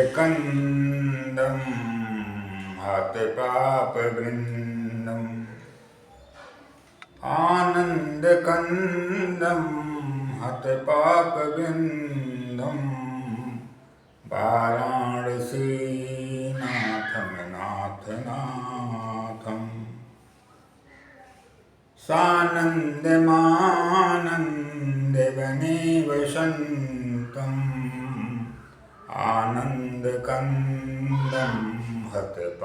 आनन्दकन्दं हतपापवृन्दम् आनन्दकन्दं हतपापवृन्दं वाराणसीनाथं नाथनाथं सानन्दमानन्दवने वसन्तम् आनन्दकन्दं हतपापवृन्दम्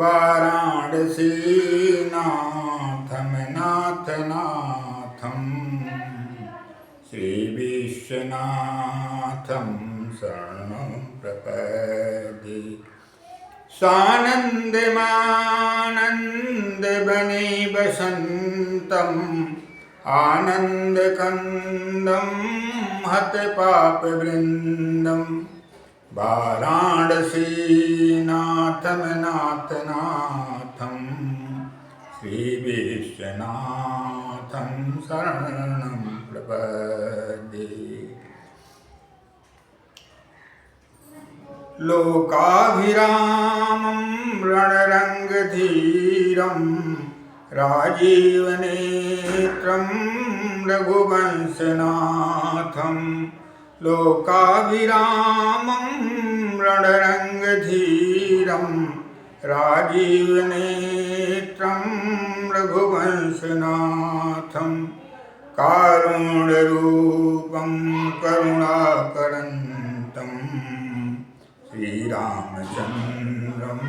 वाराणसीनाथं नाथनाथं श्रीविश्वनाथं शरणं प्रपद्ये सानन्दमानन्दवने वसन्तम् आनन्दकन्दं हतपापवृन्दं वाराणसीनाथं नाथनाथं श्रीविश्वनाथं शरणं प्रपद्ये लोकाभिरामं रणरङ्गधीरं राजीवनेत्रं रघुवंशनाथं लोकाभिरामं रणरङ्गधीरं राजीवनेत्रं रघुवंशनाथं कारुण्यरूपं करुणाकरन्तं श्रीरामचन्द्रं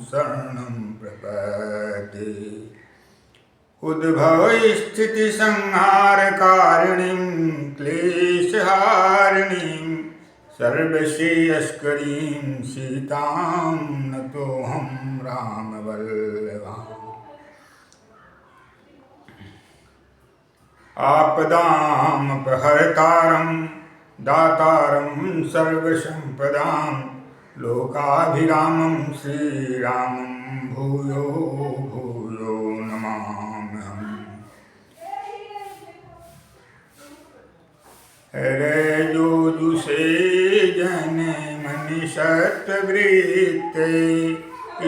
शरणं प्रपद्ये उद्भवस्थितिसंहारकारिणीं क्लेशहारिणीं सर्वश्रेयस्करीं सीतां नतोऽहं रामवल्लभाम् आपदामपहर्तारं दातारं सर्वसम्पदां लोकाभिरामं श्रीरामं भूयो भूयो नमाम्यहम् रजोजुषे जनमनिषत्ववृत्ते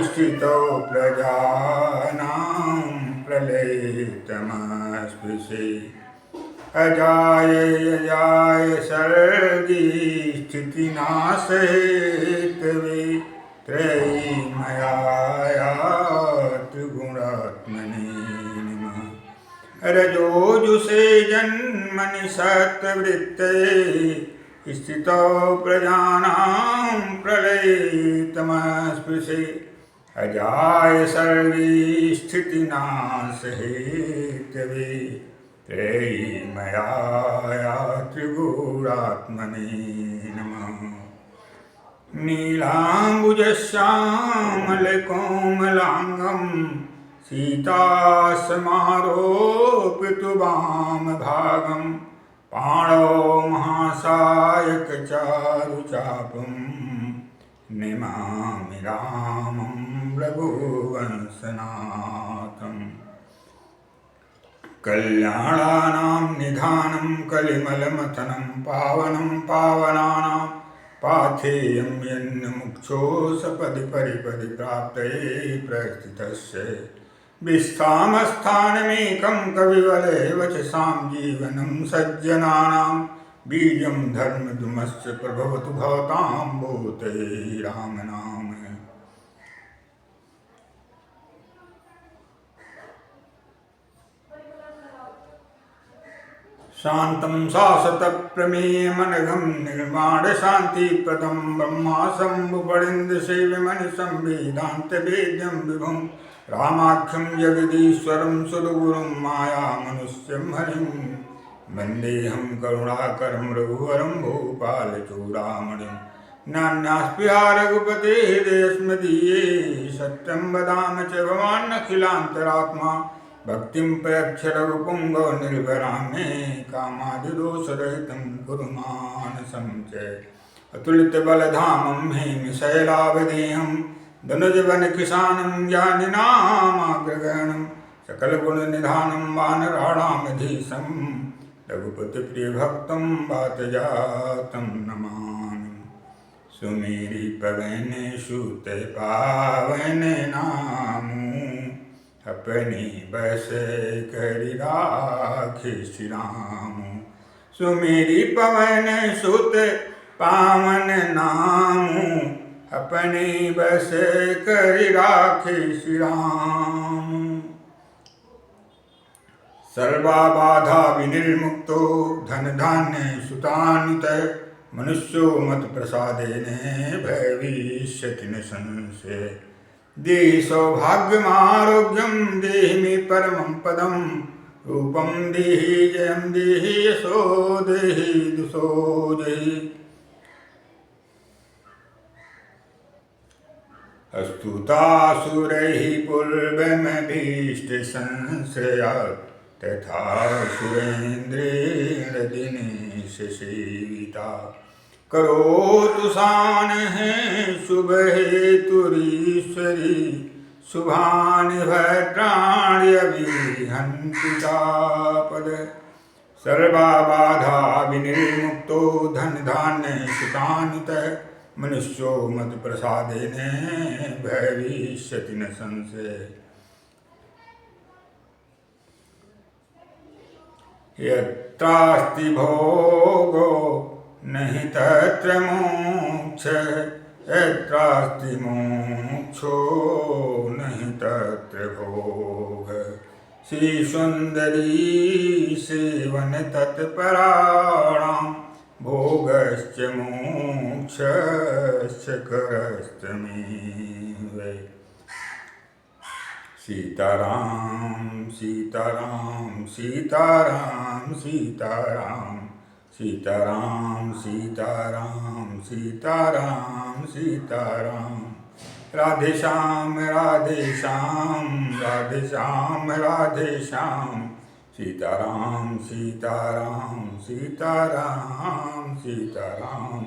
स्थितो प्रजानां प्रलयितमस्पृशे अजाय सर्गी स्थितिनाशहेतवे त्रयीमया त्रिगुणात्मने नमः रजोजुषे जन्मनि सत्ववृत्ते स्थितो प्रजानां प्रलयितमस्पृशे अजाय सर्गी स्थितिनाशहेतवे त्रयीमया त्रिगुणात्मने नमः नीलाम्बुजश्यामलकोमलाङ्गं सीतासमारोपितुवामभागं पाणौ महासायकचारुचापं नमामि रामं रघुवंशनाथम् कल्याणानां निधानं कलिमलमथनं पावनं पावनानां पाथेयं यन्मुक्षो सपदि परिपदि प्राप्तये प्रस्थितस्य विस्थामस्थानमेकं कविवले वचसां जीवनं सज्जनानां बीजं धर्मधुमस्य प्रभवतु भवतां भूते रामनाम शान्तं शाश्वतप्रमेयमनघं निर्माणशान्तिप्रदं ब्रह्माशम्भुफणीन्द्रसेव्यमनिशं वेदान्तवेद्यं विभुं रामाख्यं जगदीश्वरं सुरगुरुं मायामनुष्यं हरिं वन्देऽहं करुणाकरं रघुवरं भूपालचूडामणिं नान्यास्पृहा रघुपतेः हृदयस्मदीये सत्यं वदामि च भवान्नखिलान्तरात्मा भक्तिं प्रयच्छ रघुपुङ्गव निर्भरां मे कामादिदोषरहितं कुरु मानसं च अतुलितबलधामं हेमशैलावदेहं धनुजवनकिशानं ज्ञानिनामाग्रगणं सकलगुणनिधानं वानराणामधीशं रघुपति प्रिय भक्तम बात जातम नमामि। सुमेरी पवन सुत पावन नामू, अपनी बस करि राखि श्री रामू। सुमेरी पवन सुत पावन नामू, अपनी बस करि राखि श्री रामू। सर्वा बाधा विनिर्मुक्तो धन धान्य सुतानुत, मनुष्यो मत प्रसादेने भविष्यति न संशय। देहि सौभाग्यमारोग्यं देहि मे परमं पदं, रूपं देहि जयं देहि यशो देहि दुषो देहि। अस्तुतासुरैः पूर्वमभीष्ट संश्रयात्, तथा सुरेन्द्रेण दिनेश सेविता। करोतु सानः शुभ हेतुरीश्वरी, शुभानि भद्राणि अभिहन्ति तापद। सर्वा बाधा विनिर्मुक्तो धन धान्य सुतानुतः, मनुष्यो मत प्रसादेन भविष्यति न संशय। यत्रास्ति भोगो नहि तत्र मोक्षः, यत्रास्ति मोक्षो नहि तत्र भोगः। श्रीसुन्दरी सेवन तत्पराणां, भोगश्च मोक्षश्च करस्तमेव। सीताराम सीताराम सीताराम सीताराम सीताराम सीताराम सीताराम सीताराम। राधे श्याम राधे श्याम राधे श्याम राधे श्याम। सीताराम सीताराम सीताराम सीताराम।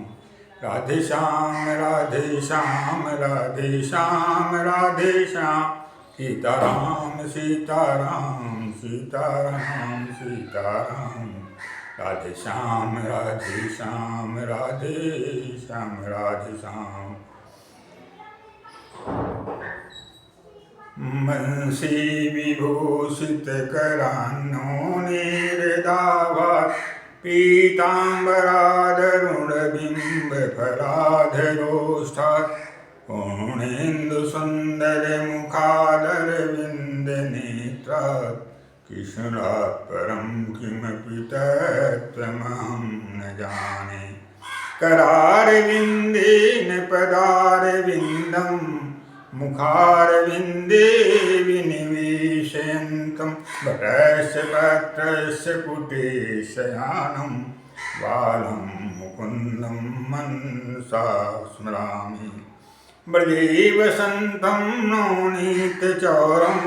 राधे श्याम राधे श्याम राधे श्याम राधे श्याम। सीताराम सीताराम सीताराम सीताराम। राधे श्याम राधे श्याम राधे श्याम राधे श्याम। बंसी विभूषित करान्नो निर्दाभात्, पीताम्बराधरुणबिम्ब फलाधरोष्ठात्। पूर्णेन्दु सुन्दर मुखादरविन्द नेत्रात्, कृष्णात् परं किमपि तत्त्वमहं न जाने। करारविन्देन पदारविन्दं, मुखारविन्दे विनिवेशयन्तं। वरस्य पत्रस्य पुटे शयानं, बालं मुकुन्दं मनसा स्मरामि। ब्रजे वसन्तं नवनीतचौरं,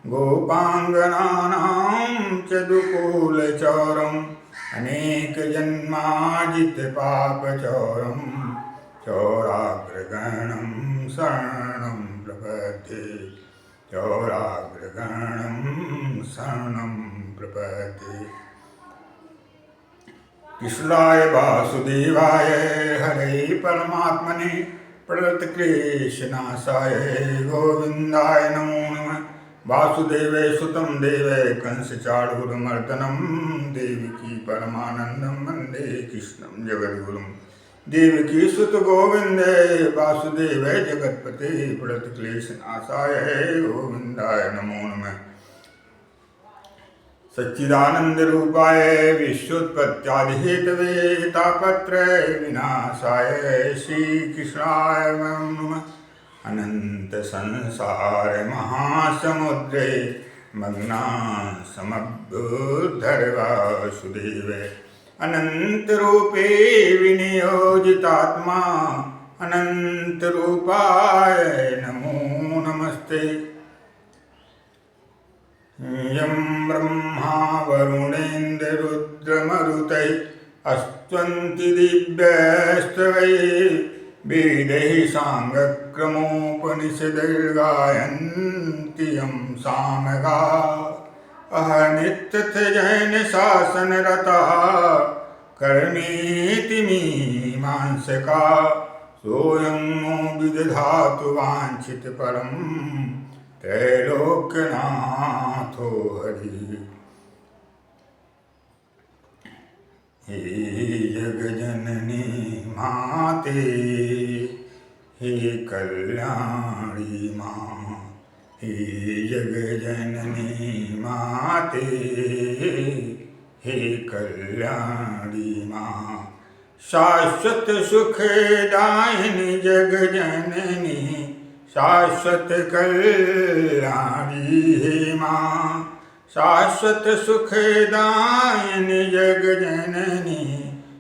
गोपाङ्गनानां च दुकूलचौरम्। अनेकजन्माजितपापचौरं, चौराग्रगणं शरणं प्रपद्ये। चौराग्रगणं शरणं प्रपद्ये। कृष्णाय वासुदेवाय हरे परमात्मने, प्रणतक्लेशनाशाय गोविन्दाय नमो नमः। वासुदेवे सुतं देवे कंसचाणूरमर्दनं, देवकी परमानन्दं वन्दे कृष्णं जगद्गुरुं। देवकी सुत गोविन्दे वासुदेवे जगत्पते, प्रणतक्लेशनाशाय गोविन्दाय नमो नमः। सच्चिदानंद रूपाय विश्वोत्पत्त्यादिहेतवे, तापत्रय विनाशाय श्रीकृष्णाय नमः। अनंत संसार महासमुद्रे, मग्नाः समभूद्धर वासुदेवे। अनंत रूपे विनियोजितात्मा, अनंत रूपाय नमो नमस्ते। यं ब्रह्मा वरुणेन्द्ररुद्रमरुतैः, अस्त्वन्ति दिव्यैस्तवैः। वेदैः साङ्गक्रमोपनिषदैर्गायन्ति यं सामगाः। अहनित्य थे जैन शासन रता, कर्मीति मीमांस का, सोयं विदधातु वांछित परम, त्रैलोक्यनाथो हरि। हे जग जननी माते, हे कल्याणी माँ, हे जग जननी माते, हे कल्याणी माँ। शाश्वत सुख दायिनी जग जननी, शाश्वत कल्याणी हे माँ। शाश्वत सुखदायिनी जग जननी,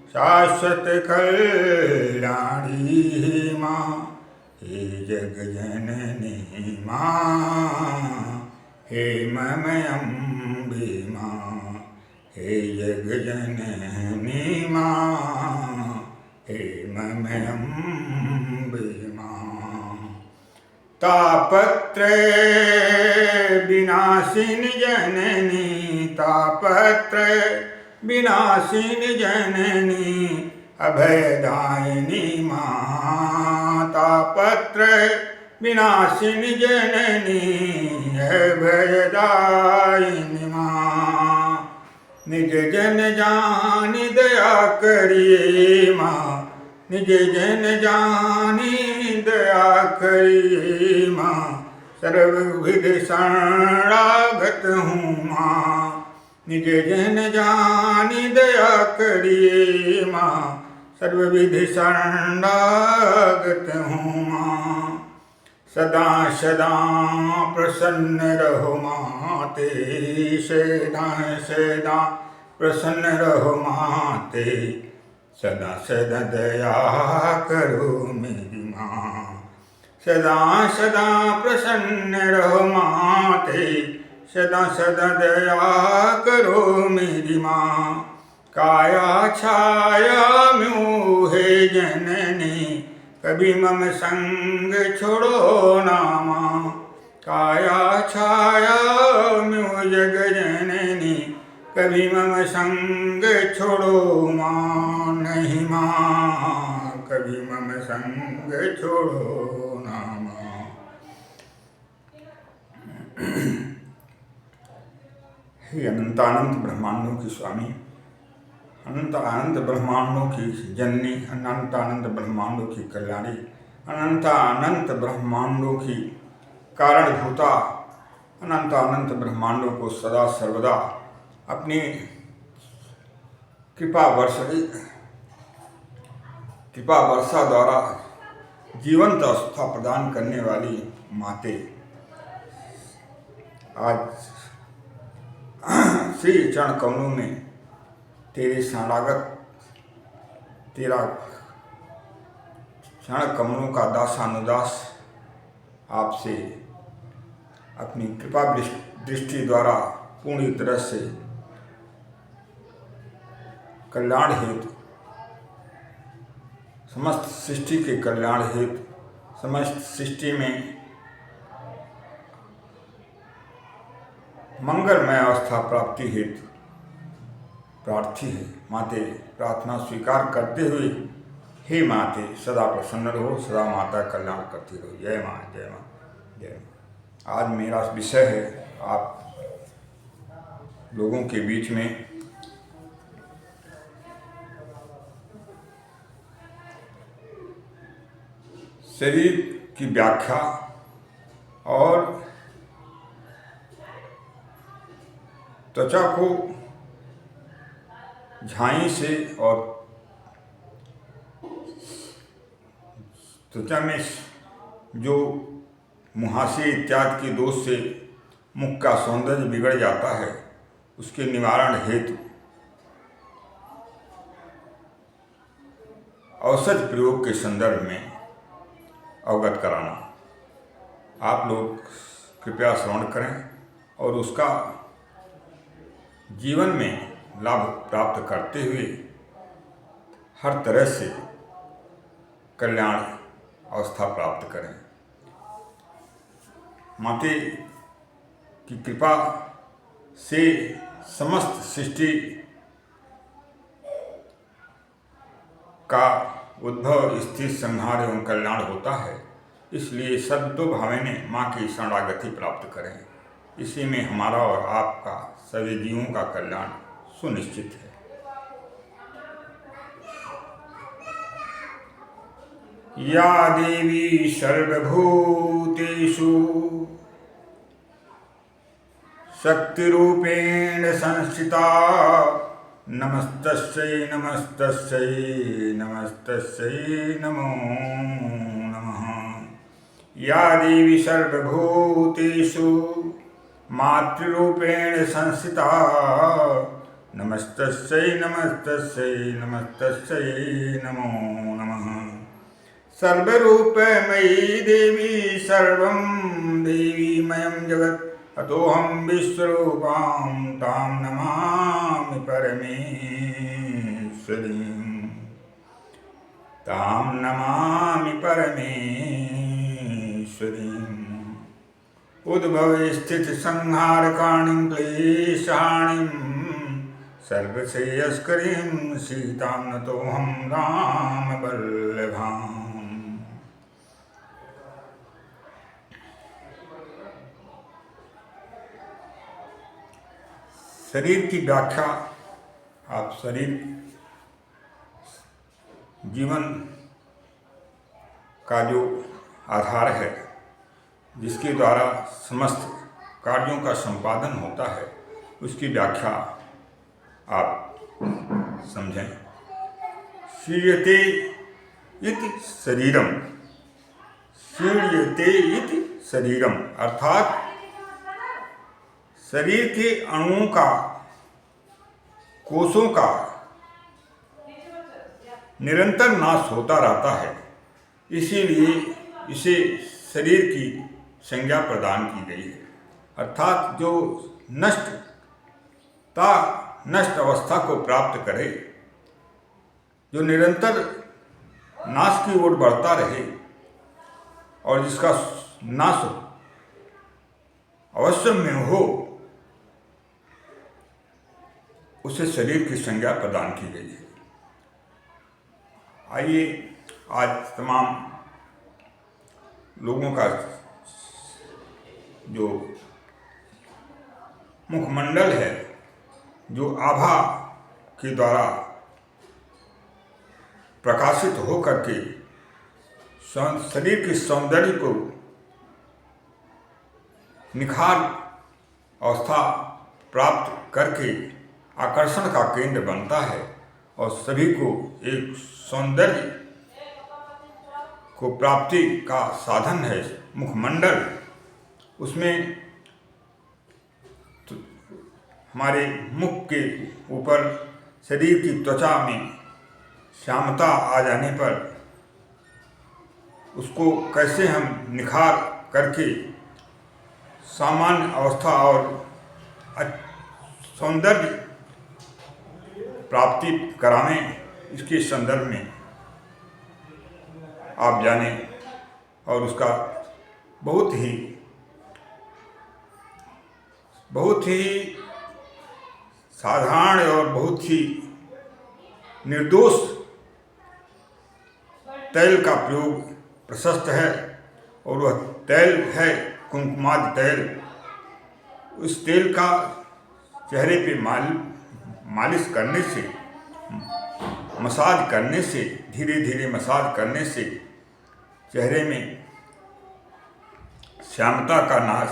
शाश्वत कल्याणी हे माँ। हे जग जननी माँ, हे मम अम्बे माँ, हे जग जननी माँ, हे मम अम्बे माँ। तापत्रय विनाशिनी जननी, तापत्रय विनाशिनी जननी, अभयदायिनी माँ। तापत्रय विनाशिनी जननी, अभयदायिनी माँ। निज जन जानि दया करिए माँ, निज जन जानि दया करिए माँ। सर्वविध शरणागत हूँ माँ, निज जन जानि दया करिए माँ। सर्वविध शरणागत हूँ माँ। सदा सदा प्रसन्न रहो माते, सदा सदा प्रसन्न रहो माते। सदा सदा दया करो मेरी माँ, सदा सदा प्रसन्न रहो माते। सदा सदा दया करो मेरी माँ। काया छाया म्यों है जननी, कभी मम संग छोड़ो ना माँ। काया छाया म्यों जग जननी, कभी मम संग छोड़ो माँ नहीं माँ। कभी मम संग छोड़ो ना माँ। हे अनंतानंत ब्रह्मांडों की स्वामी, अनंत अनंत ब्रह्मांडों की जननी, अनंत अनंत ब्रह्मांडों की कल्याणी, अनंत अनंत ब्रह्मांडों की कारणभूता, अनंत अनंत ब्रह्मांडों को सदा सर्वदा अपनी कृपा वर्षा द्वारा जीवंत अवस्था प्रदान करने वाली माते, आज श्री चरण कमलों में तेरे शरणागत, तेरा चरण कमलों का दासानुदास आपसे अपनी कृपा दृष्टि द्वारा पूरी तरह से कल्याण हेतु, समस्त सृष्टि के कल्याण हेतु, समस्त सृष्टि में मंगलमय अवस्था प्राप्ति हेतु प्रार्थी है माते। प्रार्थना स्वीकार करते हुए हे माते सदा प्रसन्न रहो, सदा माता कल्याण करती रहो। जय माँ, जय माँ, जय माँ। आज मेरा विषय है आप लोगों के बीच में शरीर की व्याख्या और त्वचा को झाई से और त्वचा में जो मुहासे इत्यादि के दोष से मुख का सौंदर्य बिगड़ जाता है, उसके निवारण हेतु औषध प्रयोग के संदर्भ में अवगत कराना। आप लोग कृपया श्रवण करें और उसका जीवन में लाभ प्राप्त करते हुए हर तरह से कल्याण अवस्था प्राप्त करें। माते की कृपा से समस्त सृष्टि का उद्भव, स्थिति, संहार एवं कल्याण होता है। इसलिए सद्भावने माँ की शरणागति प्राप्त करें। इसी में हमारा और आपका सभी जीवों का कल्याण सुनिश्चित है। या देवी सर्वभूतेषु शक्तिरूपेण संस्थिता नमस्तस्यै नमस्तस्यै नमस्तस्यै नमो नमः। या देवी सर्वभूतेषु मातृरूपेण संस्थिता नमस्तस्यै नमस्तस्यै नमस्तस्यै नमो नमः। सर्वरूपमयी देवी सर्वं देवीमयं जगत् अतोऽहं विश्वरूपां तां नमामि परमेश्वरीं, तां नमामि परमेश्वरीं। उद्भव स्थिति संहारकाणीं क्लेशाणीं सर्वश्रेयस्करीं सीतां नतोऽहं रामवल्लभाम्। शरीर की व्याख्या, आप शरीर जीवन का जो आधार है, जिसके द्वारा समस्त कार्यों का संपादन होता है, उसकी व्याख्या आप समझें। शीर्यते इति शरीरम, शीर्यते इति शरीरम अर्थात शरीर के अणुओं का, कोषों का निरंतर नाश होता रहता है। इसीलिए इसे शरीर की संज्ञा प्रदान की गई है। अर्थात जो नष्ट अवस्था को प्राप्त करे, जो निरंतर नाश की ओर बढ़ता रहे और जिसका नाश अवश्य में हो, उसे शरीर की संज्ञा प्रदान की गई है। आइए आज तमाम लोगों का जो मुखमंडल है, जो आभा के द्वारा प्रकाशित हो करके शरीर के सौंदर्य को निखार अवस्था प्राप्त करके आकर्षण का केंद्र बनता है और सभी को एक सौंदर्य को प्राप्ति का साधन है मुखमंडल। उसमें तो हमारे मुख के ऊपर शरीर की त्वचा में श्यामता आ जाने पर उसको कैसे हम निखार करके सामान्य अवस्था और सौंदर्य प्राप्ति कराने, इसके संदर्भ में आप जाने और उसका बहुत ही साधारण और बहुत ही निर्दोष तैल का प्रयोग प्रशस्त है। और वह तैल है कुंकुमादि तैल। उस तेल का चेहरे पे मालिश करने से, मसाज करने से, धीरे धीरे मसाज करने से चेहरे में श्यामता का नाश,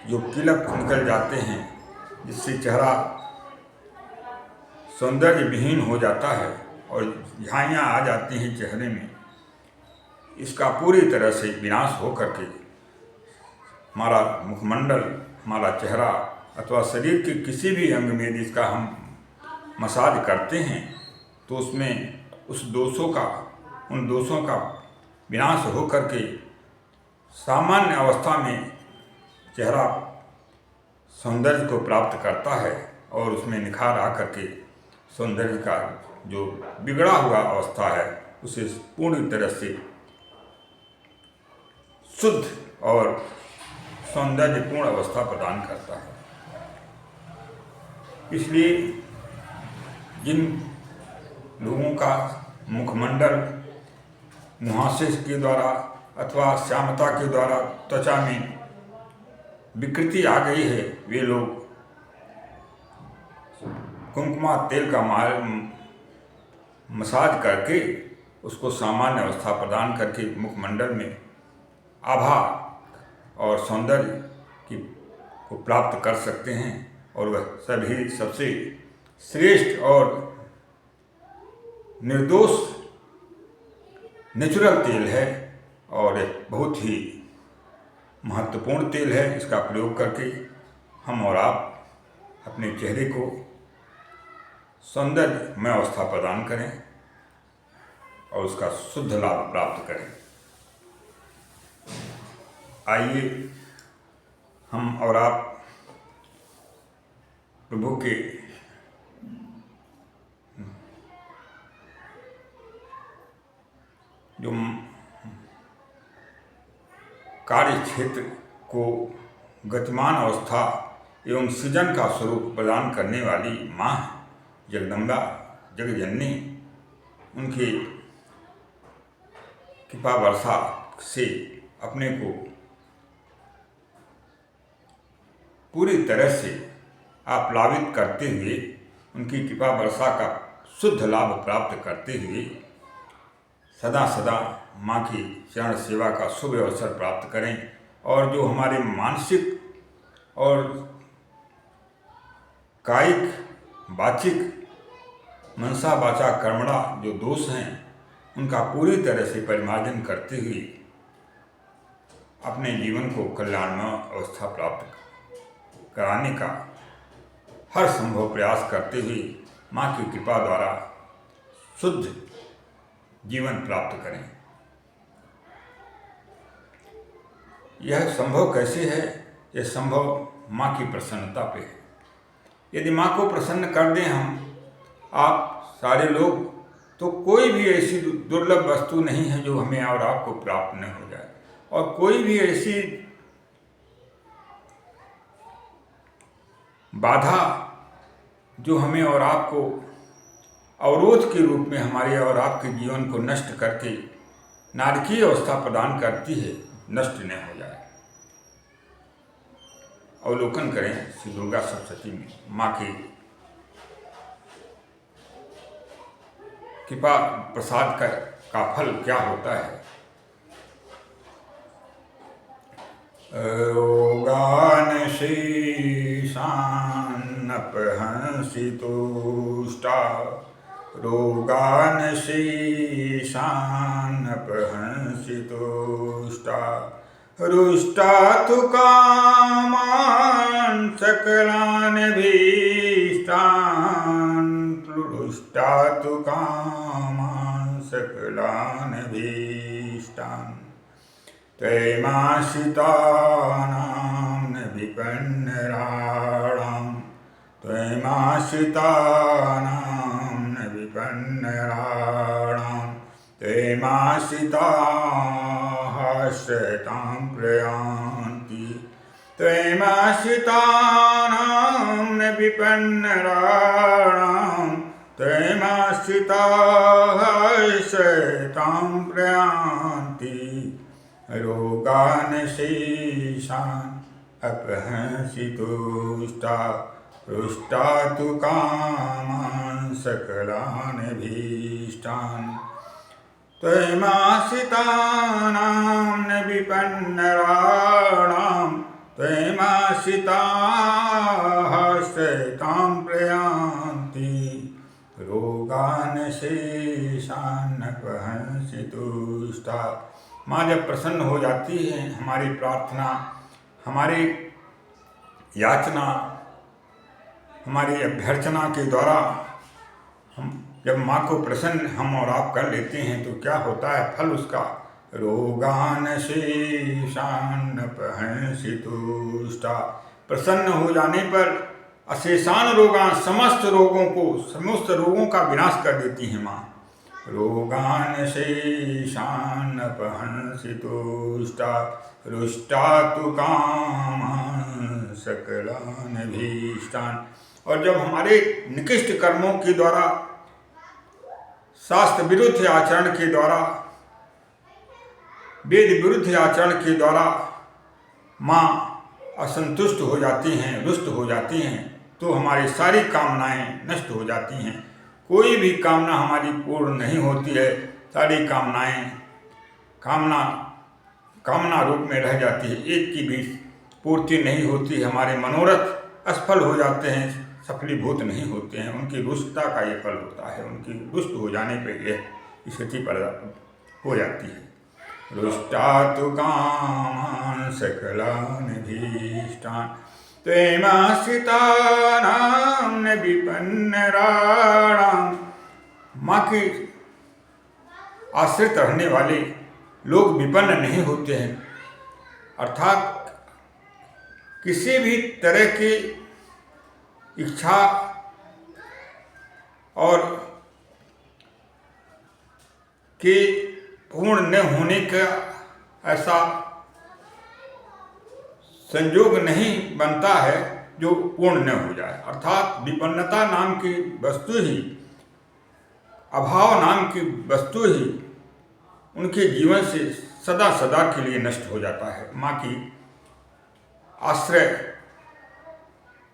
जो किलक निकल जाते हैं, जिससे चेहरा सौंदर्य विहीन हो जाता है और झाइयाँ आ जाती हैं चेहरे में, इसका पूरी तरह से विनाश हो करके हमारा मुखमंडल, हमारा चेहरा अथवा शरीर के किसी भी अंग में जिसका हम मसाज करते हैं, तो उसमें उन दोषों का विनाश हो करके सामान्य अवस्था में चेहरा सौंदर्य को प्राप्त करता है और उसमें निखार आ करके सौंदर्य का जो बिगड़ा हुआ अवस्था है उसे पूर्ण तरह से शुद्ध और सौंदर्यपूर्ण अवस्था प्रदान करता है। इसलिए जिन लोगों का मुखमंडल मुहासे के द्वारा अथवा श्यामता के द्वारा त्वचा में विकृति आ गई है, वे लोग कुमकुमा तेल का मसाज करके उसको सामान्य अवस्था प्रदान करके मुखमंडल में आभा और सौंदर्य को प्राप्त कर सकते हैं। और वह सभी सबसे श्रेष्ठ और निर्दोष नेचुरल तेल है और एक बहुत ही महत्वपूर्ण तेल है। इसका प्रयोग करके हम और आप अपने चेहरे को सौंदर्यमय अवस्था प्रदान करें और उसका शुद्ध लाभ प्राप्त करें। आइए हम और आप प्रभु के जो कार्य क्षेत्र को गतिमान अवस्था एवं सृजन का स्वरूप प्रदान करने वाली माँ जगदम्बा जगजननी, उनके कृपा वर्षा से अपने को पूरी तरह से आप्लावित करते हुए, उनकी कृपा वर्षा का शुद्ध लाभ प्राप्त करते हुए सदा सदा माँ की चरण सेवा का शुभ अवसर प्राप्त करें। और जो हमारे मानसिक और कायिक वाचिक मनसा वाचा कर्मणा जो दोष हैं, उनका पूरी तरह से परिमार्जन करते हुए अपने जीवन को कल्याणमय अवस्था प्राप्त कराने का हर संभव प्रयास करते हुए माँ की कृपा द्वारा शुद्ध जीवन प्राप्त करें। यह संभव कैसे है? यह संभव माँ की प्रसन्नता पे है। यदि माँ को प्रसन्न कर दें हम आप सारे लोग, तो कोई भी ऐसी दुर्लभ वस्तु नहीं है जो हमें और आपको प्राप्त न हो जाए, और कोई भी ऐसी बाधा जो हमें और आपको अवरोध के रूप में हमारे और आपके जीवन को नष्ट करके नारकीय अवस्था प्रदान करती है, नष्ट न हो जाए। अवलोकन करें श्री दुर्गा सप्तशती में माँ की कृपा प्रसाद का फल क्या होता है। रोगान शीशान अपहंसि तुष्टा, रोगान शीशान अपहंसि तुष्टा, रुष्टा तु कामान् सकलान् भीष्टान्, रुष्टा तु कामान् सकलान् भीष्टान्, त्वमाश्रितानां न विपन्नराणां, त्वमाश्रितानां न विपन्नराणां, त्वमाश्रिताः शतां प्रयान्ति, त्वमाश्रितानां न विपन्नराणां, त्वमाश्रिताः शतां प्रयान्ति, रोगान् शेषान् अपहंसि तुष्टा, रुष्टा तु कामान् सकलान् भीष्टान्, त्वमाश्रितानां न विपन्नराणां, त्वमाश्रिताः शतां प्रयान्ति, रोगान् शेषान् अपहंसि तुष्टा। माँ जब प्रसन्न हो जाती है, हमारी प्रार्थना, हमारी याचना, हमारी अभ्यर्चना के द्वारा हम जब माँ को प्रसन्न हम और आप कर लेते हैं, तो क्या होता है फल उसका? रोगान शेषान् अपहंसि तुष्टा। प्रसन्न हो जाने पर अशेषान रोगान, समस्त रोगों का विनाश कर देती हैं माँ। रोगान शेषान अपहंसि तुष्टा रुष्टा तु कामान सकलान भीष्टान। और जब हमारे निकृष्ट कर्मों के द्वारा, शास्त्र विरुद्ध आचरण के द्वारा, वेद विरुद्ध आचरण के द्वारा माँ असंतुष्ट हो जाती हैं, रुष्ट हो जाती हैं, तो हमारी सारी कामनाएं नष्ट हो जाती हैं। कोई भी कामना हमारी पूर्ण नहीं होती है। सारी कामनाएं कामना रूप में रह जाती है, एक की भी पूर्ति नहीं होती। हमारे मनोरथ असफल हो जाते हैं, सफलीभूत नहीं होते हैं। उनकी रुष्टता का ये फल होता है। उनकी रुष्ट हो जाने पर यह स्थिति पर हो जाती है। रुष्टा तु कामान सकलान भीष्टान त्वमाश्रितानां न विपन्नराणां। माँ के आश्रित रहने वाले लोग विपन्न नहीं होते हैं, अर्थात किसी भी तरह की इच्छा और के पूर्ण न होने का ऐसा संयोग नहीं बनता है जो पूर्ण न हो जाए। अर्थात विपन्नता नाम की वस्तु ही, अभाव नाम की वस्तु ही उनके जीवन से सदा सदा के लिए नष्ट हो जाता है। माँ की आश्रय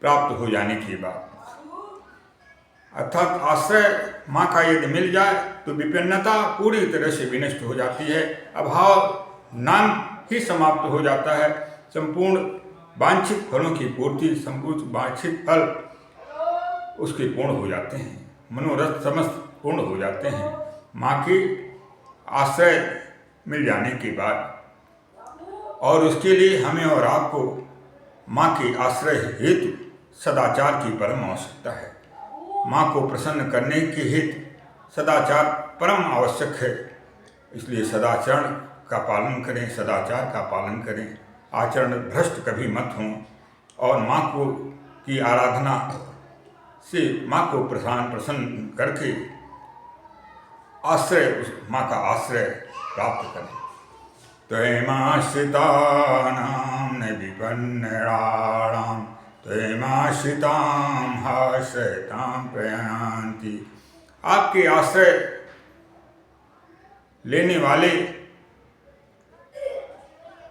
प्राप्त हो जाने के बाद, अर्थात आश्रय माँ का यदि मिल जाए तो विपन्नता पूरी तरह से विनष्ट हो जाती है। अभाव नाम ही समाप्त हो जाता है। संपूर्ण वांछित फलों की पूर्ति, संपूर्ण वांछित फल उसके पूर्ण हो जाते हैं, मनोरथ समस्त पूर्ण हो जाते हैं माँ की आश्रय मिल जाने के बाद। और उसके लिए हमें और आपको माँ के आश्रय हेतु सदाचार की परम आवश्यकता है। माँ को प्रसन्न करने के हेतु सदाचार परम आवश्यक है। इसलिए सदाचरण का पालन करें, सदाचार का पालन करें, आचरण भ्रष्ट कभी मत हों। और माँ को की आराधना से माँ को प्रसन्न करके आश्रय, माँ का आश्रय प्राप्त करें। त्वमाश्रितानां न विपन्नराणां त्वमाश्रितां आश्रयतां प्रयान्ति। आपके आश्रय लेने वाले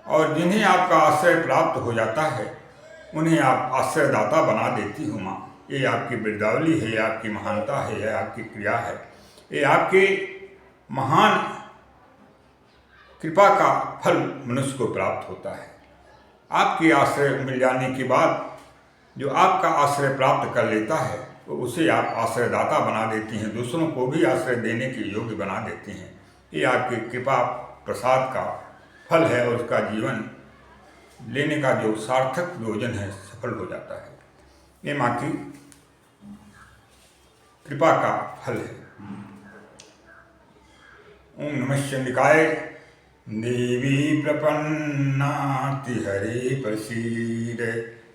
और जिन्हें आपका आश्रय प्राप्त हो जाता है उन्हें आप आश्रयदाता बना देती हो माँ। ये आपकी वृद्धावली है, ये आपकी महानता है, यह आपकी क्रिया है, ये आपके महान कृपा का फल मनुष्य को प्राप्त होता है। आपके आश्रय मिल जाने के बाद जो आपका आश्रय प्राप्त कर लेता है तो उसे आप आश्रयदाता बना देती हैं, दूसरों को भी आश्रय देने के योग्य बना देती हैं। ये आपकी कृपा प्रसाद का फल है और उसका जीवन लेने का जो सार्थक योजन है सफल हो जाता है। ये माँ की कृपा का फल है। ओम नमः शिवाय। देवी प्रपन्नाति हरे प्रसीद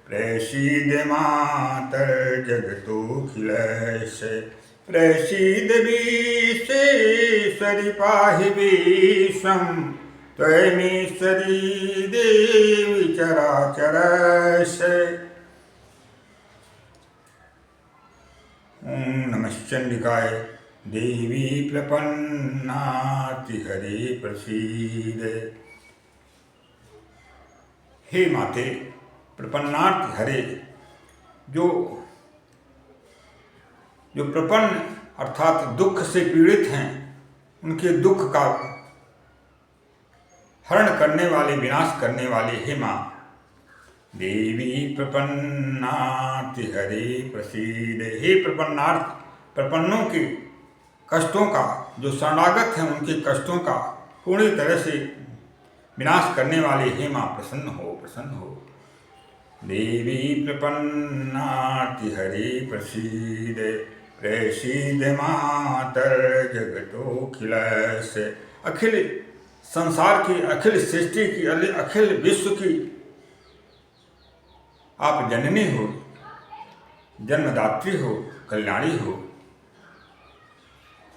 प्रसीद मातर जगतोऽखिलस्य प्रसीद विश्वेश्वरि पाहि विश्वं त्वमेश्वरी देवी चराचरस्य। ओम नमः चंडिकाय। देवी प्रपन्नाति हरे प्रसीद। हे माते प्रपन्नाति हरे, जो प्रपन्न अर्थात दुख से पीड़ित हैं उनके दुख का हरण करने वाले, विनाश करने वाले हे माँ। देवी प्रपन्नाति हरे प्रसीद। हे प्रपन्नों के कष्टों का, जो शरणागत हैं उनके कष्टों का पूरी तरह से विनाश करने वाले हे माँ, प्रसन्न हो, प्रसन्न हो। देवी प्रपन्नाति हरे प्रसीद प्रसीद मातर जगतोऽखिलस्य। अखिल संसार की, अखिल सृष्टि की, अखिल विश्व की आप जननी हो, जन्मदात्री हो, कल्याणी हो।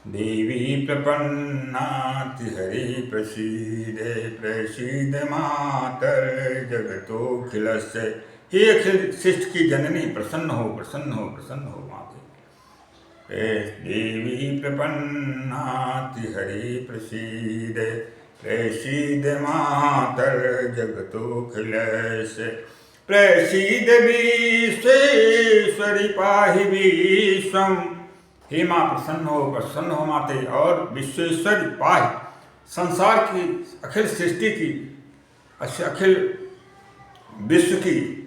देवी प्रपन्नाति हरि प्रसीदे प्रसीद मातर जगतोखिलस्य। हे अखिल सृष्टि की जननी, प्रसन्न हो, प्रसन्न हो, प्रसन्न हो माते। देवी प्रपन्नाति हरि प्रसीदे प्रसीद मातर जगतोखिलस्य। प्रसीद विश्वेश्वरी पाहि विश्वम। हे माँ प्रसन्न हो माते, और विश्वेश्वरी पाहि, संसार की अखिल सृष्टि की, अखिल विश्व की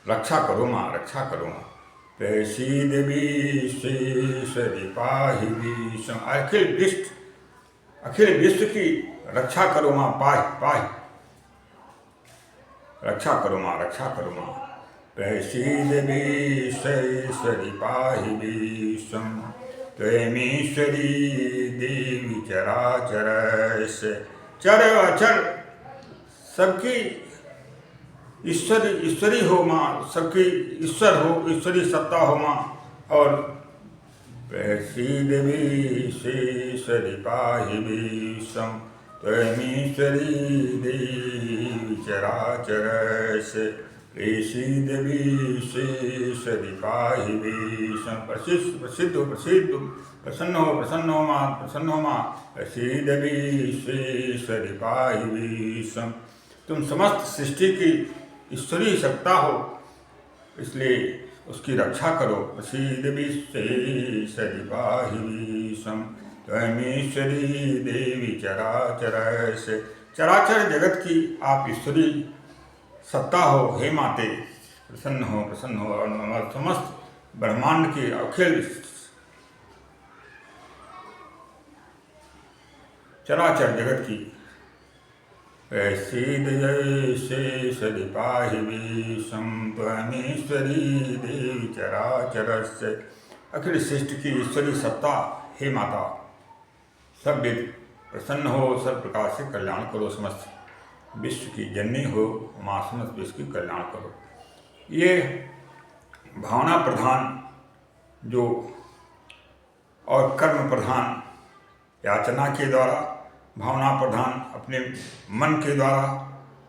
रक्षा करो माँ, रक्षा करो माँ। प्रसीद विश्वेश्वरी पाहि विश्वम। अखिल विश्व की रक्षा करो माँ, पाहि रक्षा करो माँ, रक्षा करो माँ। प्रसीद विश्वेश्वरी पाहि विश्वम। त्वमीश्वरी देवी चराचरस्य। चर अचर सबकी ईश्वरी हो माँ, सबकी ईश्वर हो, ईश्वरी सत्ता हो माँ। और प्रसीद विश्वेश्वरी पाहि विश्वम। त्वमीश्वरी देवी चराचरस्य। प्रसीद विश्वेश्वरी पाहि विश्वम। प्रसिद्ध हो, प्रसन्न हो माँ, प्रसन्न हो माँ। प्रसीद विश्वेश्वरी पाहि विश्वम। तुम समस्त सृष्टि की ईश्वरीय सत्ता हो, इसलिए उसकी रक्षा करो। प्रसीद विश्वेश्वरी पाहि विश्वम। त्वमीश्वरी देवी चराचरस्य। चराचर जगत की आप ईश्वरी सत्ता हो हे माते, प्रसन्न हो। और समस्त ब्रह्मांड की अखिल चराचर जगत की। प्रसीद विश्वेश्वरी पाहि विश्वम। त्वमीश्वरी देवी चराचरस्य। अखिल सृष्टि की ईश्वरी सत्ता हे माता, सब वेद प्रसन्न हो, सब प्रकार से कल्याण करो। समस्त विश्व की जननी हो माँ, समस्त विश्व की कल्याण करो। ये भावना प्रधान जो और कर्म प्रधान याचना के द्वारा, भावना प्रधान अपने मन के द्वारा,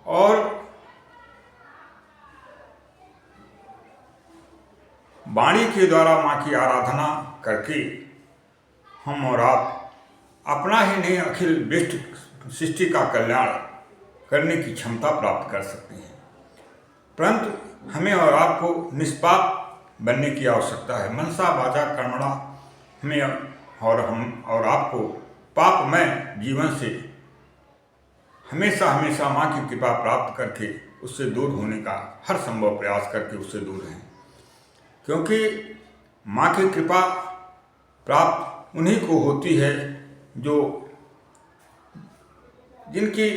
और वाणी के द्वारा माँ की आराधना करके हम और आप अपना ही नहीं अखिल विश्व सृष्टि का कल्याण करने की क्षमता प्राप्त कर सकते हैं। परंतु हमें और आपको निष्पाप बनने की आवश्यकता है। मनसा वाचा कर्मणा हमें हम और आपको पापमय जीवन से हमेशा माँ की कृपा प्राप्त करके उससे दूर होने का हर संभव प्रयास करके उससे दूर रहें, क्योंकि माँ की कृपा प्राप्त उन्हीं को होती है जो जिनकी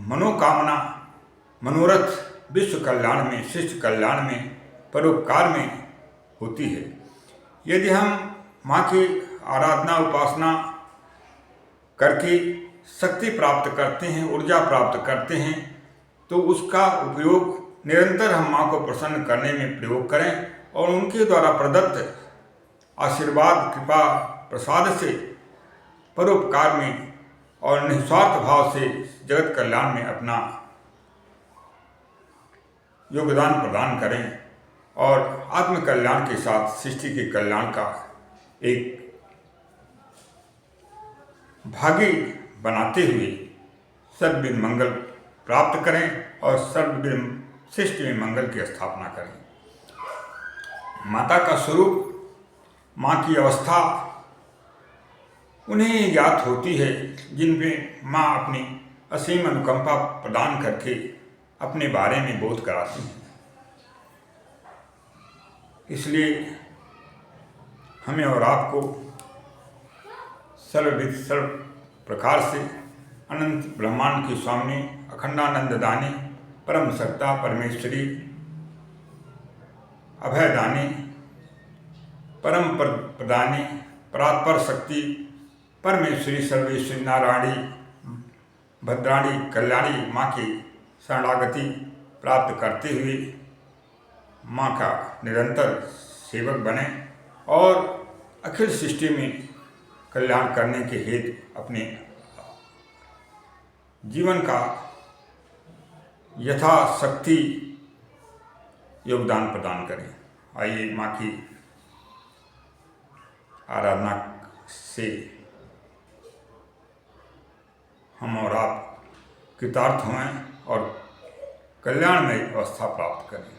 मनोकामना, मनोरथ विश्व कल्याण में, शिष्ट कल्याण में, परोपकार में होती है। यदि हम माँ की आराधना उपासना करके शक्ति प्राप्त करते हैं, ऊर्जा प्राप्त करते हैं, तो उसका उपयोग निरंतर हम माँ को प्रसन्न करने में प्रयोग करें और उनके द्वारा प्रदत्त आशीर्वाद, कृपा, प्रसाद से परोपकार में और निस्वार्थ भाव से जगत कल्याण में अपना योगदान प्रदान करें और आत्म कल्याण के साथ सृष्टि के कल्याण का एक भागी बनाते हुए सर्वविध मंगल प्राप्त करें और सर्वविध सृष्टि में मंगल की स्थापना करें। माता का स्वरूप, माँ की अवस्था उन्हें ज्ञात होती है जिनमें माँ अपनी असीम अनुकंपा प्रदान करके अपने बारे में बोध कराती हैं। इसलिए हमें और आपको सर्व प्रकार से अनंत ब्रह्मांड की स्वामी, अखंडानंददानी, परम सत्ता परमेश्वरी, अभयदानी, परम प्रदानी, परात्पर शक्ति परमेश्वरी, सर्वेश्वरी, नारायणी, भद्राणी, कल्याणी माँ की शरणागति प्राप्त करते हुए माँ का निरंतर सेवक बने और अखिल सृष्टि में कल्याण करने के हेतु अपने जीवन का यथाशक्ति योगदान प्रदान करें। आइए माँ की आराधना से हम और आप कृतार्थ हों और कल्याणमय अवस्था प्राप्त करें।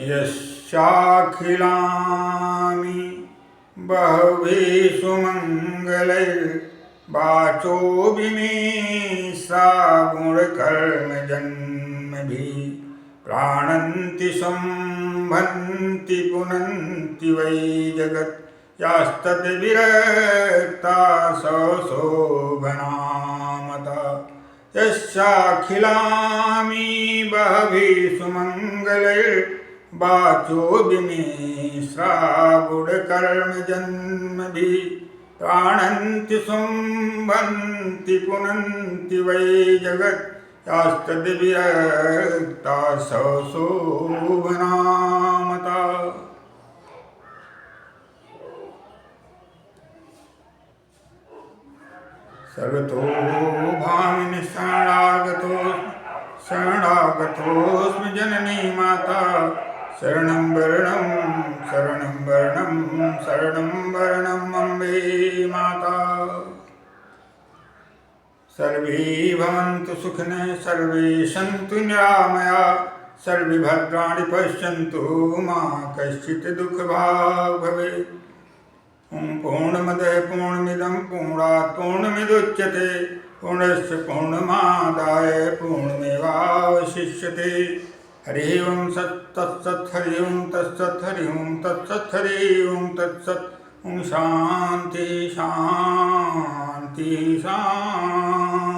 यस्याखिलानि बहवीषु मंगलैर्वाचोऽभिमीश्रा गुणकर्मजन्मभिः प्राणन्ति सम्भन्ति पुनन्ति वै जगत् यास्तद्विरक्ता शोभनामता। यस्याखिलानि बहवीषु मंगलैर्वाचोऽभिमीश्रा गुणकर्मजन्मभिः प्राणन्ति सम्भन्ति पुनन्ति वै जगत् यास्तद्विरक्ता शोभनामता। सर्वतो भामिनि शरणागतोऽस्मि जननी माता। शरणं वरणं अम्बे माता। सर्वे भवन्तु सुखिनः सर्वे सन्तु निरामया सर्वे भद्राणि पश्यन्तु मा कश्चित् दुःखभाग् भवेत्। पूर्णमदः पूर्णमिदं पूर्णात् पूर्णमिदुच्यते पूर्णस्य पूर्णमादाय पूर्णमेवावशिष्यते। हरि ओं तत्सत् हरि ओं तत्सत् हरि ओं तत्सत् हरि ओं तत्सत्। ओं शान्ति शान्ति शान्ति।